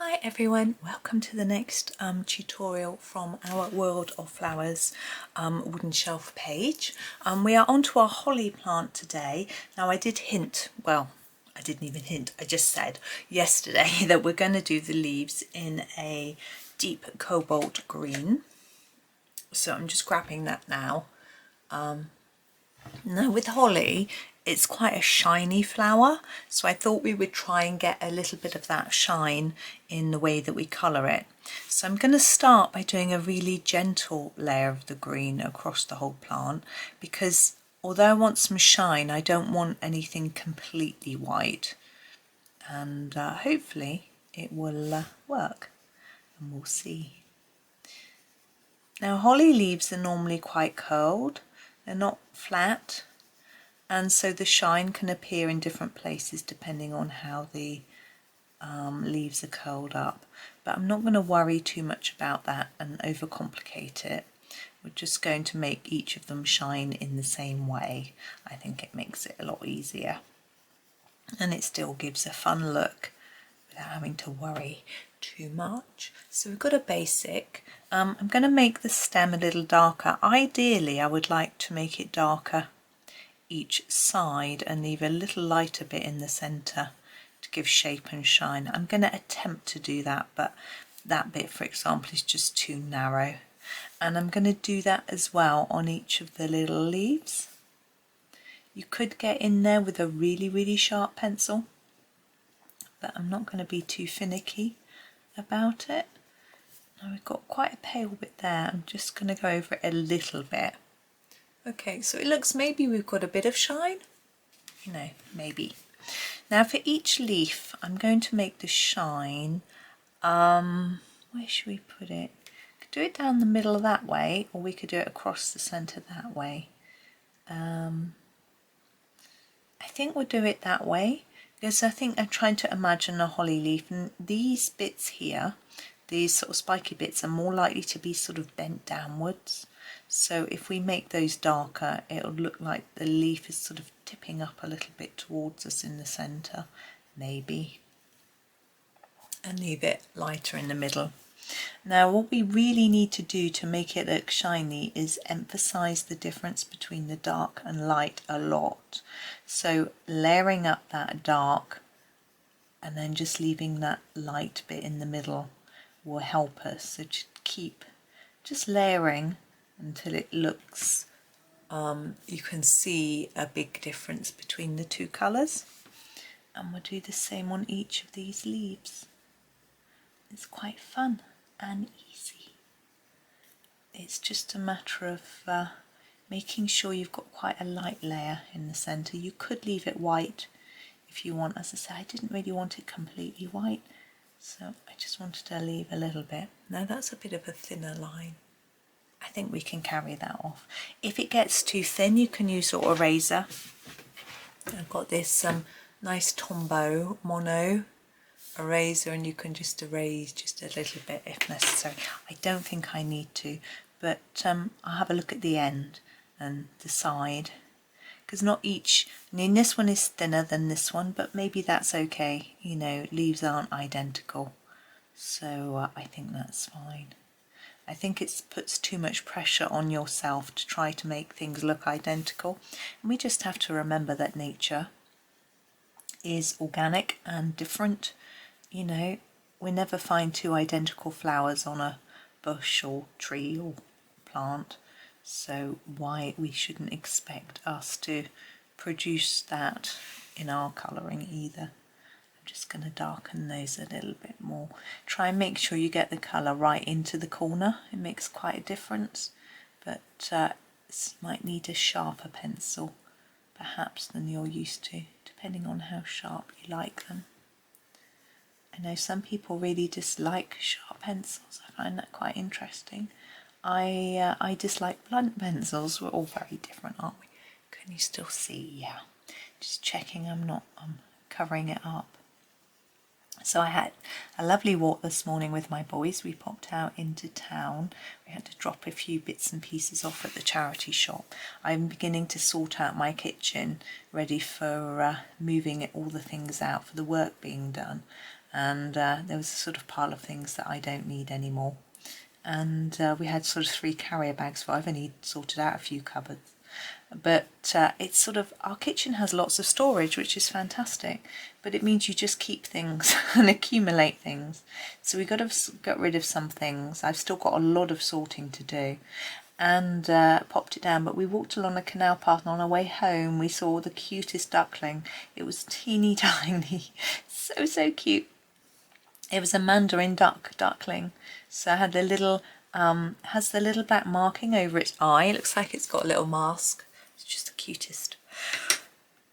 Hi everyone, welcome to the next tutorial from our World of Flowers wooden shelf page. We are onto our holly plant today. Now I did hint, well I didn't even hint, I just said yesterday that we're going to do the leaves in a deep cobalt green. So I'm just grabbing that now. Now with holly, it's quite a shiny flower, so I thought we would try and get a little bit of that shine in the way that we colour it. So I'm going to start by doing a really gentle layer of the green across the whole plant, because although I want some shine, I don't want anything completely white, and hopefully it will work, and we'll see. Now holly leaves are normally quite curled, they're not flat, and so the shine can appear in different places depending on how the leaves are curled up. But I'm not going to worry too much about that and overcomplicate it. We're just going to make each of them shine in the same way. I think it makes it a lot easier, and it still gives a fun look without having to worry too much. So we've got a basic. I'm going to make the stem a little darker. Ideally I would like to make it darker each side and leave a little lighter bit in the centre to give shape and shine. I'm going to attempt to do that, but that bit, for example, is just too narrow. And I'm going to do that as well on each of the little leaves. You could get in there with a really sharp pencil, but I'm not going to be too finicky about it. Now we've got quite a pale bit there. I'm just going to go over it a little bit. Okay, so it looks maybe we've got a bit of shine, you know, maybe. Now for each leaf, I'm going to make the shine, where should we put it? We could do it down the middle that way, or we could do it across the centre that way. I think we'll do it that way, because I think I'm trying to imagine a holly leaf, and these bits here, these sort of spiky bits, are more likely to be sort of bent downwards. So if we make those darker, it'll look like the leaf is sort of tipping up a little bit towards us in the centre, maybe, and leave it lighter in the middle. Now what we really need to do to make it look shiny is emphasise the difference between the dark and light a lot. So layering up that dark and then just leaving that light bit in the middle will help us. So to keep just layering until it looks, you can see a big difference between the two colours. And we'll do the same on each of these leaves. It's quite fun and easy. It's just a matter of making sure you've got quite a light layer in the centre. You could leave it white if you want. As I say, I didn't really want it completely white, so I just wanted to leave a little bit. Now that's a bit of a thinner line. I think we can carry that off. If it gets too thin, you can use sort of eraser. I've got this nice Tombow mono eraser, and you can just erase just a little bit if necessary. I don't think I need to, but I'll have a look at the end and decide, because not each, I mean this one is thinner than this one, but maybe that's okay, you know, leaves aren't identical, so I think that's fine. I think it puts too much pressure on yourself to try to make things look identical, and we just have to remember that nature is organic and different. You know, we never find two identical flowers on a bush or tree or plant, so why we shouldn't expect us to produce that in our colouring either. I'm just going to darken those a little bit more. Try and make sure you get the colour right into the corner. It makes quite a difference, but you might need a sharper pencil perhaps than you're used to, depending on how sharp you like them. I know some people really dislike sharp pencils. I find that quite interesting. I dislike blunt pencils. We're all very different, aren't we? Can you still see? Yeah. Just checking I'm not covering it up. So I had a lovely walk this morning with my boys. We popped out into town. We had to drop a few bits and pieces off at the charity shop. I'm beginning to sort out my kitchen, ready for moving all the things out for the work being done. and there was a sort of pile of things that I don't need anymore. And we had sort of 3 carrier bags, but I've only sorted out a few cupboards. But it's sort of, our kitchen has lots of storage, which is fantastic, but it means you just keep things and accumulate things. So we got to get rid of some things. I've still got a lot of sorting to do, and popped it down. But we walked along a canal path, and on our way home we saw the cutest duckling. It was teeny tiny, so cute. It was a mandarin duckling, so it had the little has the little black marking over its eye. It looks like it's got a little mask. It's just the cutest.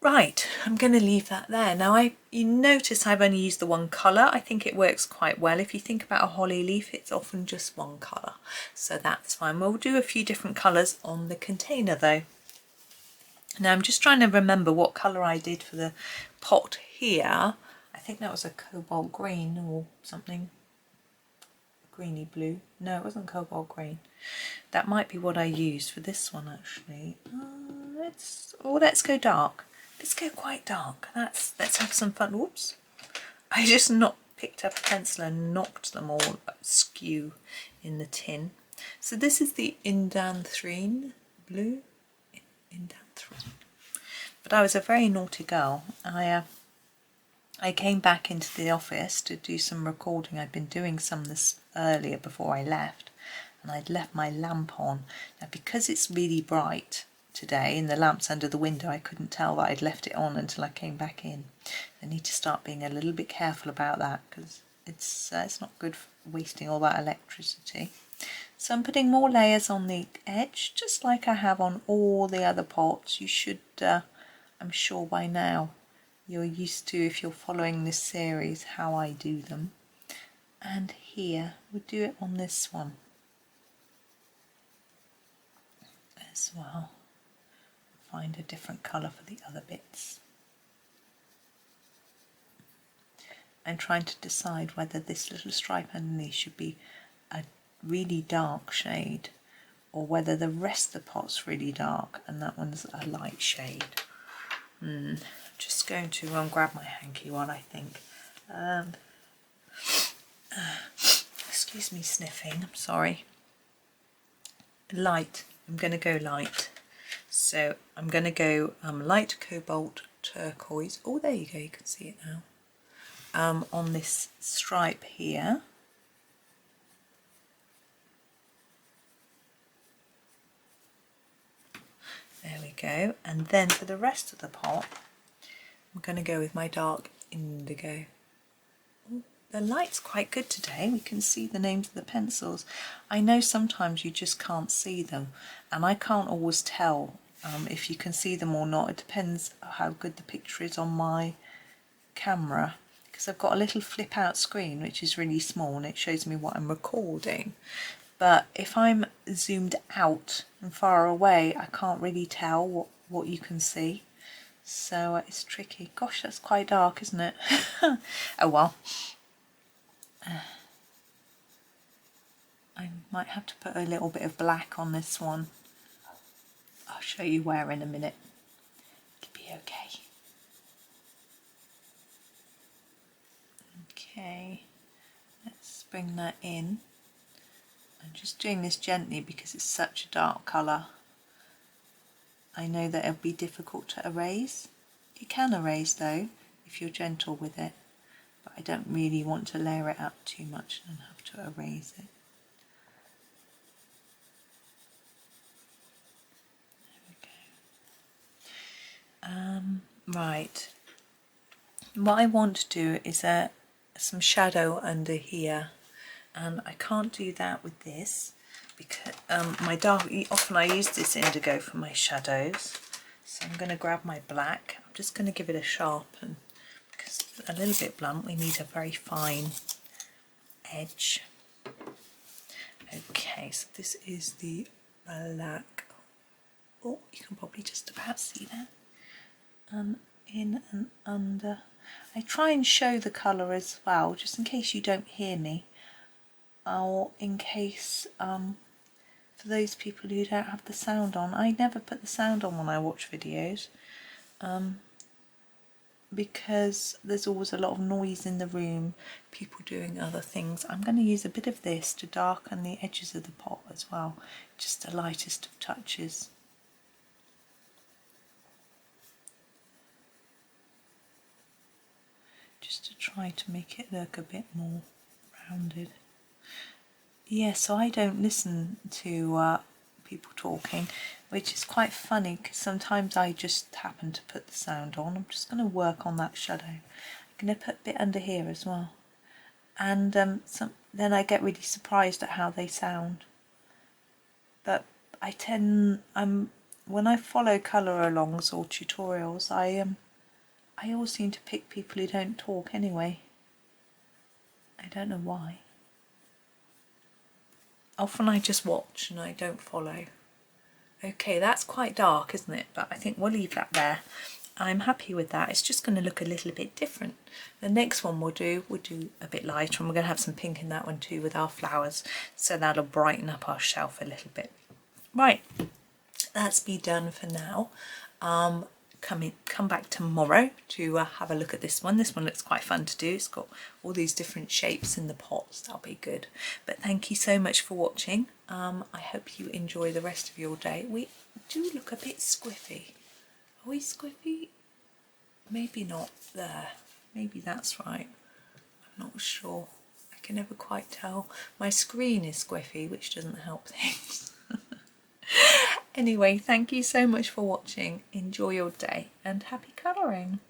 Right, I'm going to leave that there. Now you notice I've only used the one colour. I think it works quite well. If you think about a holly leaf, it's often just one colour, so that's fine. We'll do a few different colours on the container though. Now I'm just trying to remember what colour I did for the pot here. I think that was a cobalt green or something. Greeny blue. No, it wasn't cobalt green. That might be what I used for this one actually. Let's go dark. Let's go quite dark. Let's have some fun. Whoops! I just picked up a pencil and knocked them all askew in the tin. So this is the Indanthrene blue. Indanthrene. But I was a very naughty girl. I came back into the office to do some recording. I'd been doing some this earlier before I left, and I'd left my lamp on. Now because it's really bright today and the lamp's under the window, I couldn't tell that I'd left it on until I came back in. I need to start being a little bit careful about that, because it's not good for wasting all that electricity. So I'm putting more layers on the edge, just like I have on all the other pots. You should, I'm sure by now, you're used to, if you're following this series, how I do them. And here, we'll do it on this one as well. Find a different colour for the other bits. I'm trying to decide whether this little stripe underneath should be a really dark shade, or whether the rest of the pot's really dark and that one's a light shade. Just going to grab my hanky while I think. Excuse me sniffing, I'm sorry. Light, I'm going to go light. So I'm going to go light cobalt turquoise. Oh, there you go, you can see it now. On this stripe here. There we go. And then for the rest of the pot, I'm going to go with my dark indigo. Ooh, the light's quite good today. We can see the names of the pencils. I know sometimes you just can't see them, and I can't always tell if you can see them or not. It depends how good the picture is on my camera, because I've got a little flip out screen which is really small and it shows me what I'm recording. But if I'm zoomed out and far away, I can't really tell what you can see. So it's tricky. Gosh, that's quite dark, isn't it? Oh well. I might have to put a little bit of black on this one. I'll show you where in a minute. It'll be okay. Okay, let's bring that in. I'm just doing this gently because it's such a dark colour. I know that it'll be difficult to erase. You can erase though if you're gentle with it, but I don't really want to layer it up too much and have to erase it. There we go. Right, what I want to do is some shadow under here, and I can't do that with this because often I use this indigo for my shadows. So I'm going to grab my black. I'm just going to give it a sharpen because it's a little bit blunt. We need a very fine edge. Okay, so this is the black. Oh, you can probably just about see that. In and under. I try and show the colour as well, just in case you don't hear me, or in case for those people who don't have the sound on. I never put the sound on when I watch videos, because there's always a lot of noise in the room, people doing other things, I'm going to use a bit of this to darken the edges of the pot as well, just the lightest of touches. Just to try to make it look a bit more rounded. Yeah, so I don't listen to people talking, which is quite funny because sometimes I just happen to put the sound on. I'm just going to work on that shadow. I'm going to put a bit under here as well. And then I get really surprised at how they sound. But when I follow colour alongs or tutorials, I always seem to pick people who don't talk anyway. I don't know why. Often I just watch and I don't follow. Okay, that's quite dark, isn't it? But I think we'll leave that there. I'm happy with that. It's just going to look a little bit different. The next one we'll do a bit lighter, and we're going to have some pink in that one too with our flowers. So that'll brighten up our shelf a little bit. Right, that's me done for now. Come back tomorrow to have a look at this one. This one looks quite fun to do. It's got all these different shapes in the pots. That'll be good. But thank you so much for watching. I hope you enjoy the rest of your day. We do look a bit squiffy. Are we squiffy? Maybe not there. Maybe that's right. I'm not sure. I can never quite tell. My screen is squiffy, which doesn't help things. Anyway, thank you so much for watching. Enjoy your day and happy colouring.